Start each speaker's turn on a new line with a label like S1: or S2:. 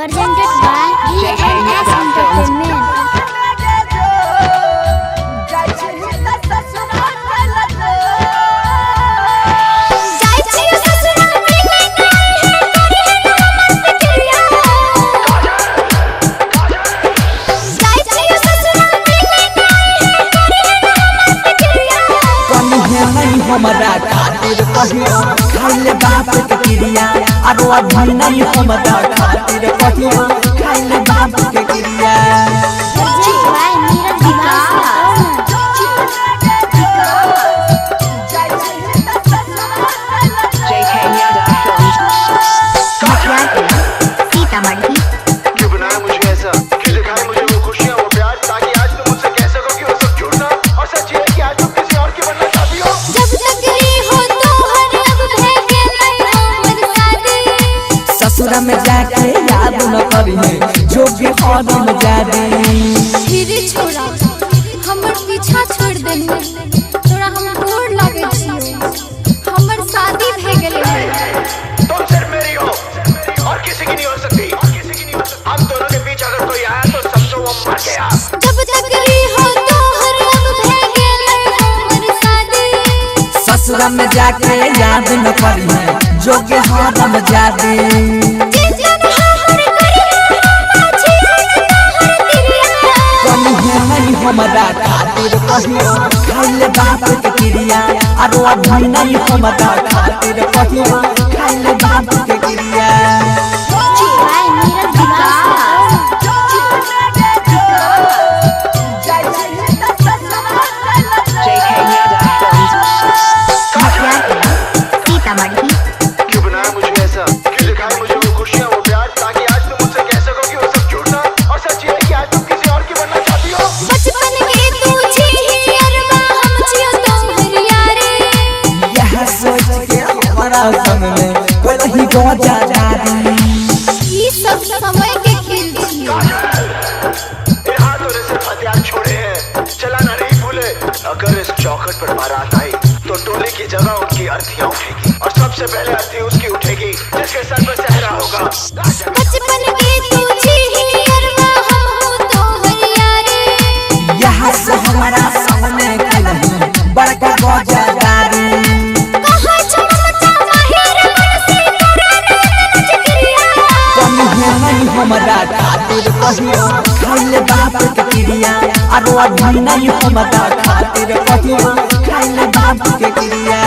S1: presented by ENS Entertainment.
S2: हमरा खातिर कहियो खाइले बाप के क्रिया आरो अभी नहीं हमरा खातिर कहियो खाइले बाप के क्रिया
S3: क्यों बनाया मुझे ऐसा, क्यों दिखाया मुझे वो खुशियाँ वो प्यार, ताकि आज तुम मुझसे कह सको कि वो सब झूठ ना और सच ये है कि आज तुम किसी और की बनना चाहती हो।
S2: ससुरा में जाके याद न करिए जो भी औरम जादी
S1: धीरे छोड़ा हमर पीछा छोड़ देने तोरा हम गोर लागे छियो हमर शादी भ गेले
S3: तुम सिर्फ मेरी हो और किसी की नहीं हो सकती। हम दोनों के बीच अगर कोई आया तो समझो वो मर गया।
S1: जब तकली हो तो हर अब भ गेले हमर शादी
S2: ससुरा में जाके याद न करिए जो भी औरम जादी हमरा खातिर कहियो खाइले बाप के क्रिया आरो अभी नहीं हमरा खातिर कहियो खाइले बाप के क्रिया
S3: क्यों बनाया मुझे ऐसा, क्यों दिखाया मुझे वो खुशियाँ वो प्यार, ताकि आज तुम मुझसे कह सको कि वो सब झूठ ना और सच ये है कि आज तुम किसी और की बनना चाहती हो।
S1: बचपन के तू छी अरबा हम छियो तोहर यारी
S2: यह सोच के हमारा संग में कोई नहीं गोजा जारी
S1: ई सब समय के खेल छियो
S3: ये हाथों ने सिर्फ हथियार छोड़े हैं, चलाना नहीं भूले। अगर इस चौखट पर बारात आई तो टोले की जगह उनकी अर्थियां उठेगी और सबसे पहले अर्थी उसकी उठेगी जिसके सर पर सहरा होगा।
S1: बचपन के तू छी अरबा हम तोहर यारी
S2: यहाँ से हमारा संग में कोई नहीं बड़का गोजा जारी
S1: कहां छमचा माहिर मन से तोरा नजरिया
S2: नहीं हमरा खातिर कहियो खाइले बाप के क्रिया आरो अभी नहीं हमरा खातिर कहियो खाइले बाप के क्रिया।